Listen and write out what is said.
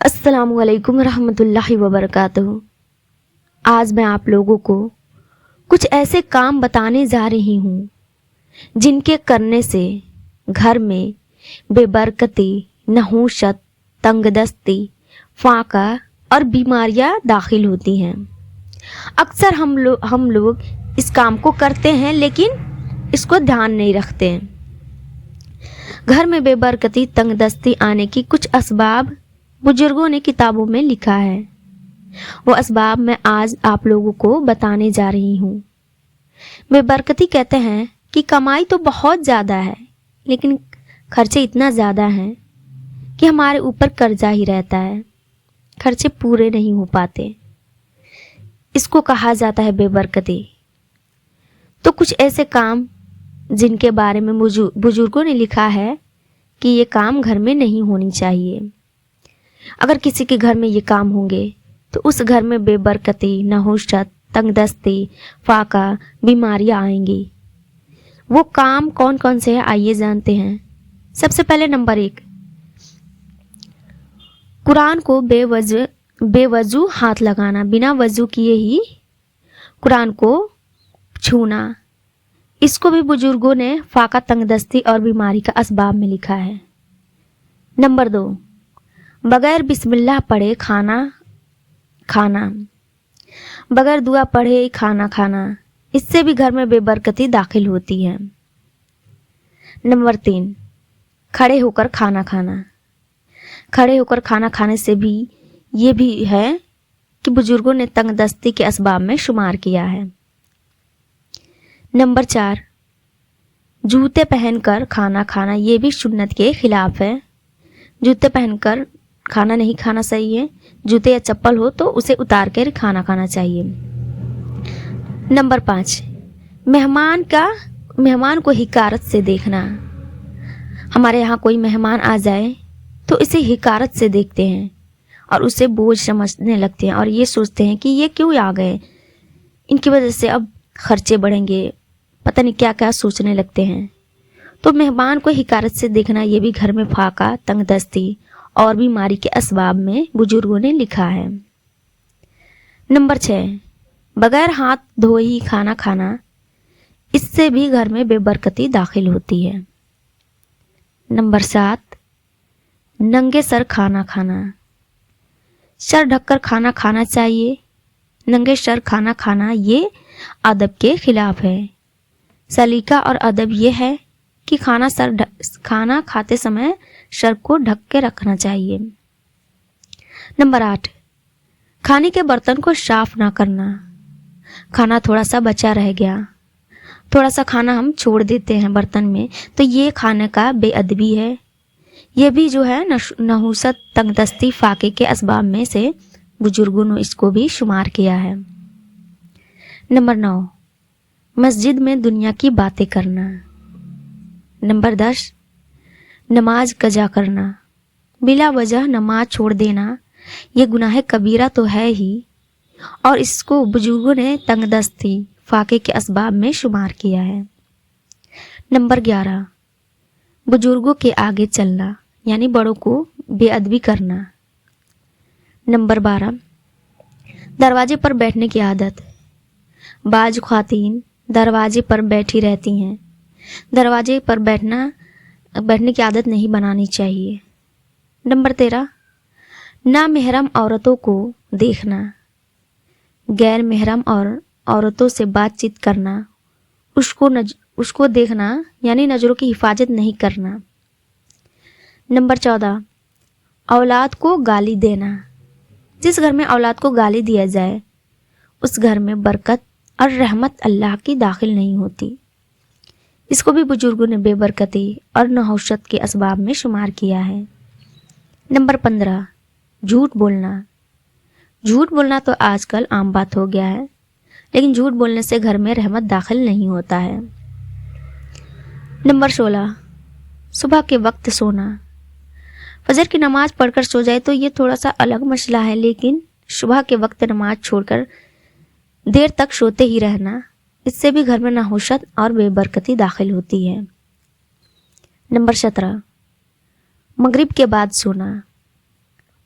السلام علیکم ورحمۃ اللہ وبرکاتہ۔ آج میں آپ لوگوں کو کچھ ایسے کام بتانے جا رہی ہوں جن کے کرنے سے گھر میں بے برکتی، نحوست، تنگ دستی، فاقہ اور بیماریاں داخل ہوتی ہیں۔ اکثر ہم لوگ اس کام کو کرتے ہیں لیکن اس کو دھیان نہیں رکھتے۔ گھر میں بے برکتی، تنگ دستی آنے کی کچھ اسباب بزرگوں نے کتابوں میں لکھا ہے۔ وہ اسباب میں آج آپ لوگوں کو بتانے جا رہی ہوں۔ بے برکتی کہتے ہیں کہ کمائی تو بہت زیادہ ہے لیکن خرچے اتنا زیادہ ہیں کہ ہمارے اوپر قرضہ ہی رہتا ہے، خرچے پورے نہیں ہو پاتے۔ اس کو کہا جاتا ہے بے برکتی۔ تو کچھ ایسے کام جن کے بارے میں بزرگوں نے لکھا ہے کہ یہ کام گھر میں نہیں ہونی چاہیے۔ اگر کسی کے گھر میں یہ کام ہوں گے تو اس گھر میں بے برکتی، نحوست، تنگ دستی، فاقہ، بیماریاں آئیں گی۔ وہ کام کون کون سے ہیں آئیے جانتے ہیں۔ سب سے پہلے نمبر 1، قرآن کو بے وضو ہاتھ لگانا، بنا وضو کیے ہی قرآن کو چھونا۔ اس کو بھی بزرگوں نے فاقہ، تنگ دستی اور بیماری کا اسباب میں لکھا ہے۔ نمبر 2، بغیر بسم اللہ پڑھے کھانا، بغیر دعا پڑھے کھانا، اس سے بھی گھر میں بے برکتی داخل ہوتی ہے۔ نمبر 3، کھڑے ہو کر کھانا کھانے سے بھی یہ بھی ہے کہ بزرگوں نے تنگ دستی کے اسباب میں شمار کیا ہے۔ نمبر 4، جوتے پہن کر کھانا، یہ بھی سنت کے خلاف ہے۔ جوتے پہن کر کھانا نہیں کھانا صحیح ہے۔ جوتے یا چپل ہو تو اسے اتار کر کھانا چاہیے۔ نمبر 5، مہمان کو حقارت سے دیکھنا۔ ہمارے یہاں کوئی مہمان آ جائے تو اسے حقارت سے دیکھتے ہیں اور اسے بوجھ سمجھنے لگتے ہیں اور یہ سوچتے ہیں کہ یہ کیوں آ گئے، ان کی وجہ سے اب خرچے بڑھیں گے، پتہ نہیں کیا کیا سوچنے لگتے ہیں۔ تو مہمان کو حقارت سے دیکھنا یہ بھی گھر میں فاقہ، تنگ دستی اور بیماری کے اسباب میں بزرگوں نے لکھا ہے۔ نمبر 6، بغیر ہاتھ دھوئے ہی کھانا، اس سے بھی گھر میں بے برکتی داخل ہوتی ہے۔ نمبر 7، ننگے سر کھانا، سر ڈھک کر کھانا چاہیے۔ ننگے سر کھانا یہ ادب کے خلاف ہے۔ سلیقہ اور ادب یہ ہے کہ کھانا کھاتے سمے سر کو ڈھک کے رکھنا چاہیے۔ نمبر 8، کھانے کے برتن کو صاف نہ کرنا۔ کھانا تھوڑا سا بچا رہ گیا، تھوڑا سا کھانا ہم چھوڑ دیتے ہیں برتن میں، تو یہ کھانے کا بے ادبی ہے۔ یہ بھی جو ہے نحوست، تنگ دستی، فاقے کے اسباب میں سے بزرگوں نے اس کو بھی شمار کیا ہے۔ نمبر 9، مسجد میں دنیا کی باتیں کرنا۔ نمبر 10، نماز قضا کرنا، بلا وجہ نماز چھوڑ دینا یہ گناہ کبیرہ تو ہے ہی، اور اس کو بزرگوں نے تنگ دستی، فاقے کے اسباب میں شمار کیا ہے۔ نمبر 11، بزرگوں کے آگے چلنا یعنی بڑوں کو بے ادبی کرنا۔ نمبر 12، دروازے پر بیٹھنے کی عادت۔ بعض خواتین دروازے پر بیٹھی رہتی ہیں، دروازے پر بیٹھنے کی عادت نہیں بنانی چاہیے۔ نمبر 13، نامحرم عورتوں کو دیکھنا، غیر محرم اور عورتوں سے بات چیت کرنا، اس کو دیکھنا یعنی نظروں کی حفاظت نہیں کرنا۔ نمبر 14، اولاد کو گالی دینا۔ جس گھر میں اولاد کو گالی دیا جائے اس گھر میں برکت اور رحمت اللہ کی داخل نہیں ہوتی۔ اس کو بھی بزرگوں نے بے برکتی اور نحوست کے اسباب میں شمار کیا ہے۔ نمبر 15، جھوٹ بولنا تو آج کل عام بات ہو گیا ہے، لیکن جھوٹ بولنے سے گھر میں رحمت داخل نہیں ہوتا ہے۔ نمبر 16، صبح کے وقت سونا۔ فجر کی نماز پڑھ کر سو جائے تو یہ تھوڑا سا الگ مسئلہ ہے، لیکن صبح کے وقت نماز چھوڑ کر دیر تک سوتے ہی رہنا، اس سے بھی گھر میں نحوست اور بے برکتی داخل ہوتی ہے۔ نمبر 17، مغرب کے بعد سونا۔